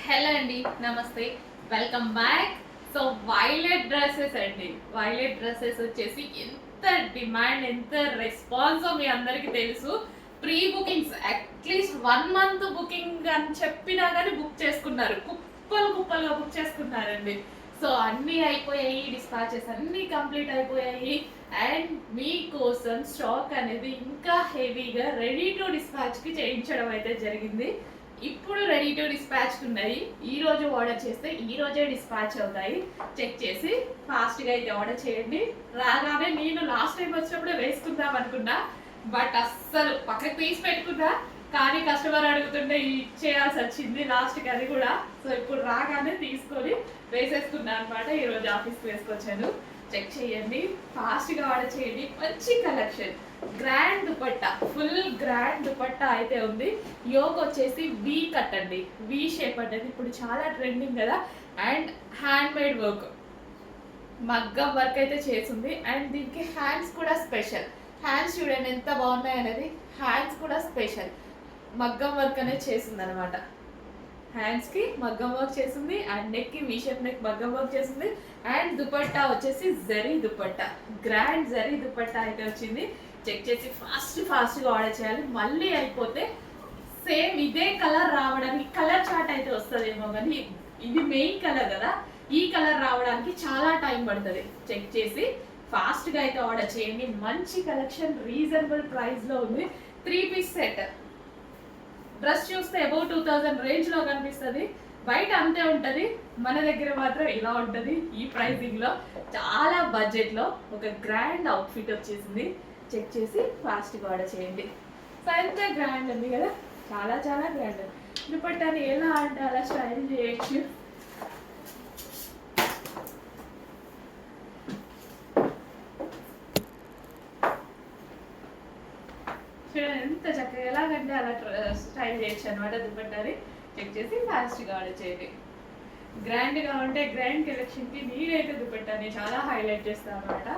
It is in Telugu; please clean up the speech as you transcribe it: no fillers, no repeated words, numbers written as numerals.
హలో అండి, నమస్తే, welcome back. So violet dresses అండి. వైలెట్ డ్రెస్సెస్ వచ్చేసి ఎంత డిమాండ్, ఎంత రెస్పాన్స్ మీ అందరికీ తెలుసు. Pre bookings at least 1 month booking అని చెప్పినా కానీ బుక్ చేసుకున్నారు, కుప్పలు కుప్పలుగా బుక్ చేసుకున్నారండి. సో అన్నీ అయిపోయాయి, డిస్పాచెస్ అన్నీ కంప్లీట్ అయిపోయాయి. అండ్ మీకోసం స్టాక్ అనేది ఇంకా హెవీగా రెడీ టు డిస్పాచ్కి చేయించడం అయితే జరిగింది. ఇప్పుడు రెడీ టు డిస్పాచ్ ఉన్నాయి. ఈ రోజు ఆర్డర్ చేస్తే ఈ రోజే డిస్పాచ్ అవుతాయి. చెక్ చేసి ఫాస్ట్గా అయితే ఆర్డర్ చేయండి. రాగానే నేను లాస్ట్ టైం వచ్చినప్పుడే వేసుకుందాం అనుకున్నా, బట్ అస్సలు పక్కకు తీసి పెట్టుకున్నా, కానీ కస్టమర్ అడుగుతుంటే ఇచ్చేయాల్సి వచ్చింది లాస్ట్కి అది కూడా. సో ఇప్పుడు రాగానే తీసుకొని వేసేసుకున్నా అనమాట. ఈరోజు ఆఫీస్కి వేసుకొచ్చాను. చెక్ చేయండి, ఫాస్ట్గా ఆర్డర్ చేయండి. మంచి collection, grand dupatta, full grand dupatta అయితే ఉంది. యోగ్ వచ్చేసి వీ కట్ అండి, వీ షేప్ అనేది ఇప్పుడు చాలా ట్రెండింగ్ కదా. అండ్ హ్యాండ్ మేడ్ వర్క్, మగ్గం వర్క్ అయితే చేసింది. అండ్ దీనికి హ్యాండ్స్ కూడా స్పెషల్. హ్యాండ్స్ చూడండి ఎంత బాగున్నాయి అనేది. హ్యాండ్స్ కూడా స్పెషల్ మగ్గం వర్క్ అనేది చేసింది అనమాట. హ్యాండ్స్కి మగ్గం వర్క్ చేసింది, అండ్ నెక్కి వీ షేప్ నెక్ మగ్గం వర్క్ చేసింది. అండ్ దుపట్టా వచ్చేసి జరీ దుపట్టా, గ్రాండ్ జరీ దుపట్టా అయితే వచ్చింది. చెక్ చేసి ఫాస్ట్గా ఆర్డర్ చేయాలి. మళ్ళీ అయిపోతే సేమ్ ఇదే కలర్ రావడానికి, కలర్ చార్ట్ అయితే వస్తుందేమో కానీ ఇది మెయిన్ కలర్ కదా, ఈ కలర్ రావడానికి చాలా టైం పడుతుంది. చెక్ చేసి ఫాస్ట్గా అయితే ఆర్డర్ చేయండి. మంచి కలెక్షన్, రీజనబుల్ ప్రైస్లో ఉంది. 3 పీస్ సెట్. డ్రెస్ చూస్తే అబౌవ్ 2000 రేంజ్లో కనిపిస్తుంది, బయట అంతే ఉంటుంది, మన దగ్గర మాత్రం ఇలా ఉంటుంది. ఈ ప్రైసింగ్లో చాలా బడ్జెట్లో ఒక గ్రాండ్ అవుట్ఫిట్ వచ్చేసింది. చెక్ చేసి ఫాస్ట్గా ఆర్డర్ చేయండి. సో ఎంత గ్రాండ్ ఉంది కదా, చాలా చాలా గ్రాండ్. దుపట్టాని ఎలా అంటే అలా స్టైల్ చేయొచ్చు. ఎంత చక్కగా ఎలాగంటే అలా స్టైల్ చేయొచ్చు అనమాట దుపట్టాని. చెక్ చేసి ఫాస్ట్గా ఆర్డర్ చేయండి. గ్రాండ్గా ఉంటే గ్రాండ్ కలెక్షన్కి నేనైతే దుపట్టాని చాలా హైలైట్ చేస్తాను అనమాట.